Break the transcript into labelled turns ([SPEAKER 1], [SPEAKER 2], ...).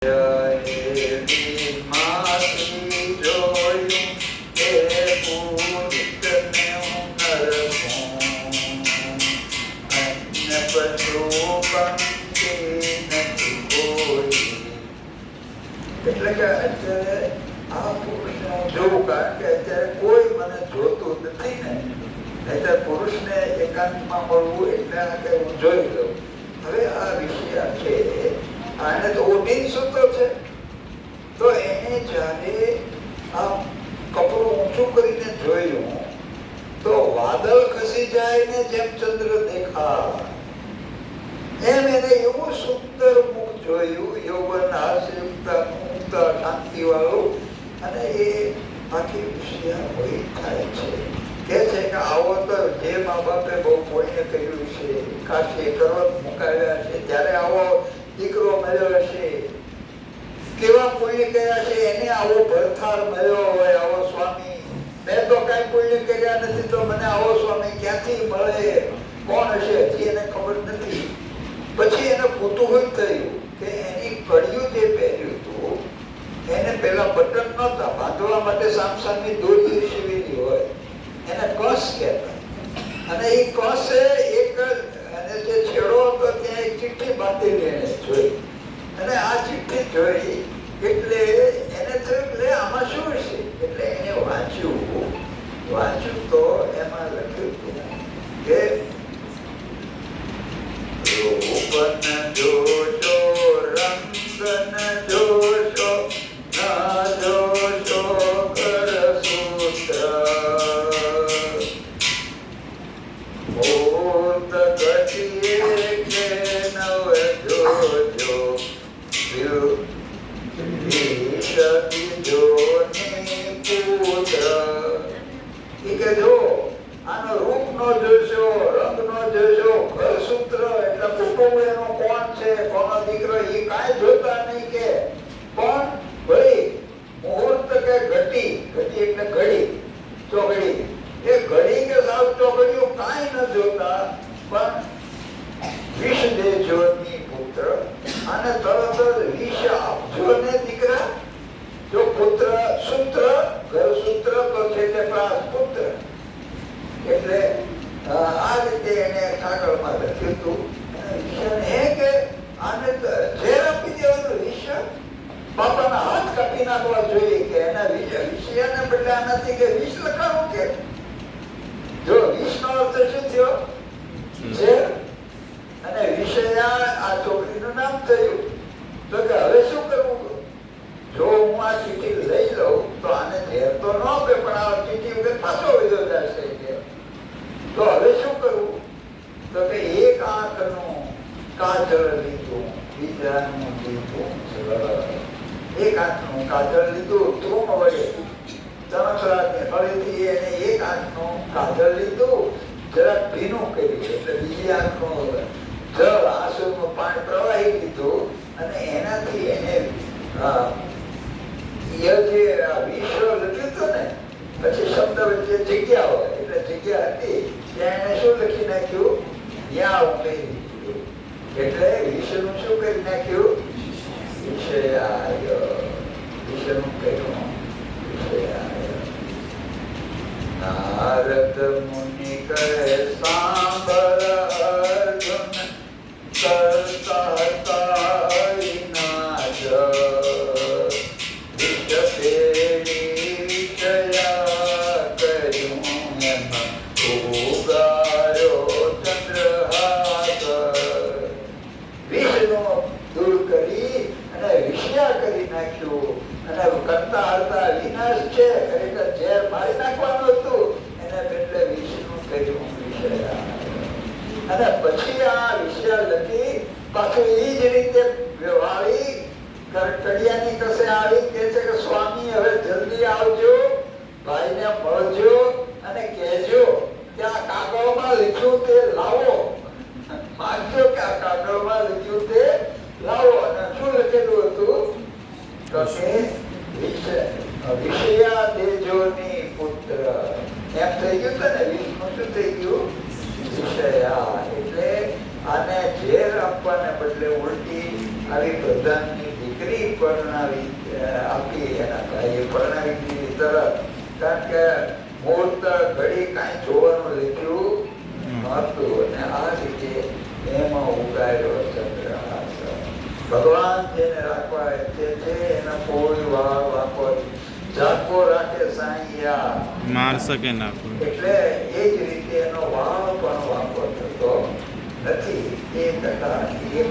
[SPEAKER 1] એટલે કે અત્યારે આ પુરુષને જોવું, કારણ કે અત્યારે કોઈ મને જોતું નથી ને, અત્યારે પુરુષને એકાંતમાં મળવું એટલે હું જોઈ લઉં. હવે આ વિષય છે, આને તો ઓઢીને સૂતો છે, તો એને જયારે આ કપડું ઊંચું કરીને જોયું તો વાદળ ખસી જાય ને જેમ ચંદ્ર દેખાય એમ એને એવું સુંદર મુખ જોયું, યૌવન હાસ્યયુક્ત મુક્ત શાંતિ વાળું, અને એ આખી વિષય હોય થાય છે. કે છે કે આવો તો જે મા બાપે બહુ પુણ્ય કર્યું છે, કાશી પર્વત મુકાવ્યા છે, ત્યારે આવો દીકરો મળ્યો હશે, કેવા પુણ્ય કર્યા છે, એને આવો ભરથાર મળ્યો હોય, આવો સ્વામી. મેં તો કઈ પુણ્ય કર્યા નથી, તો મને આવો સ્વામી ક્યાંથી મળે, કોણ હશે, હજી એને ખબર નથી. પછી એને કુતૂહલ થયું કે એની કડિયું જે પહેર્યું હતું એને પેલા બટન નહોતા, બાંધવા માટે સામસામી દોરી સીવેલી હોય, એને કસ કહેતા. અને એ કસે એક અને જે છેડો હતો ત્યાં એક ચિઠ્ઠી બાંધેલી એને જોઈ, અને આ ચિઠ્ઠી જોઈ એટલે એને થયું કે આમાં શું છે. એટલે એને વાંચ્યું તો એમાં લખ્યું હતું કે રૂપન જોશો રંગન જોશો ના જોશો કરસૂત્ર ભૂત ઘટીએ કે નવ જોજો બીજો ને પુત્ર. એ કે જો આનો રૂપ નો જોશો, રંગ નો જોશો, ઘરસૂત્ર એટલે કુટુંબ એનો કોણ છે, કોનો દીકરો, એ કાંઈ જોતા નહીં. કે પણ ઘડી મુહૂર્ત કે ઘટી એટલે ઘડી ચોઘડી, એ ઘડી કે સાવ ચોઘડિયું કાંઈ ન જોતા, પણ વિષ દેજો ની પુત્ર, અને તરત જ વિષ આપજો ને દીકરા. જો પુત્ર સૂત્ર, ઘરસૂત્ર તો છે એટલે પ્રાસ પુત્ર. એટલે આ રીતે એને કાગળમાં લખ્યું હતું. કે આને ઝેર આપી દેવાનું, વિષ બાપાના હાથ કાપી નાખવા જોઈએ, કે એના વિષયને બદલે આનાથી કે વિષ લખાવું. કે જો વિષનો અર્થ શું થયો? ઝેર. અને વિષયા આ છોકરીનું નામ થયું. તો કે હવે શું કરવું? જો હું આ ચીઠી લઈ લઉં તો આને ઝેર તો ન આપે, પણ આ ચીઠી વગર પાછો વિધો જશે. તો હવે શું કરવું? તો કે એક આંખનું કાજળ લીધું, બીજાનું લીધું એક આંખનું કાજળ લીધું ધૂમ વડે, ચણસરાની ફળીથી એને એક આંખનું કાજળ લીધું, જરાક ભીનું કર્યું, એટલે બીજી આંખનું જળ આંસુનું પાણી પ્રવાહી લીધું, અને એનાથી એને જે વિશ્વ લખ્યું હતું ને, પછી શબ્દ વચ્ચે જગ્યા હોય, એટલે જગ્યા હતી ત્યાં એને શું લખી નાખ્યું? યા ઉમેરી દીધું. એટલે વિષયનું શું કરી નાખ્યું? વિષયાય. વિષયનું કહ્યું વિષયાય. નારદ મુનિ કહે સાંભળ અર્જુન, કરતા હતા વિનાશ, અને પછી આ વિષય લખી પાછું એ જ રીતે વ્યવહારી કડિયાની કસે આવી કે છે કે સ્વામી હવે જલ્દી આવજો, ભાઈને મળજો અને કહેજો કે આ કાગળમાં લખ્યું તે લાવો, માંગજો કે આ કાગળમાં લખ્યું તે લાવો. અને શું લખેલું હતું? તો કે વિષયા દેજો ની પુત્ર. એમ થઈ ગયું છે ને, વિષ્ણુ શું થઈ ગયું? વિષયા. એટલે આને ઝેર આપવાને બદલે ઉલટી આવી પ્રધાનની દીકરી આપી એના ભાઈએ પરણાવી દીધી તરત. કારણ કે મુહૂર્ત ઘડી કાંઈ જોવાનું લીધું નહોતું અને આ રીતે એમાં ઉગાડ્યો ચંદ્રહાસ. ભગવાન જેને રાખવા ઈચ્છે છે એના કોઈ વાળ વાંકો ઝાંકો રાખે સાંઈયા
[SPEAKER 2] માર શકે ના કોઈ.
[SPEAKER 1] એટલે એ જ રીતે એનો વાળ પણ વાંકો થતો નથી. એ કથા એક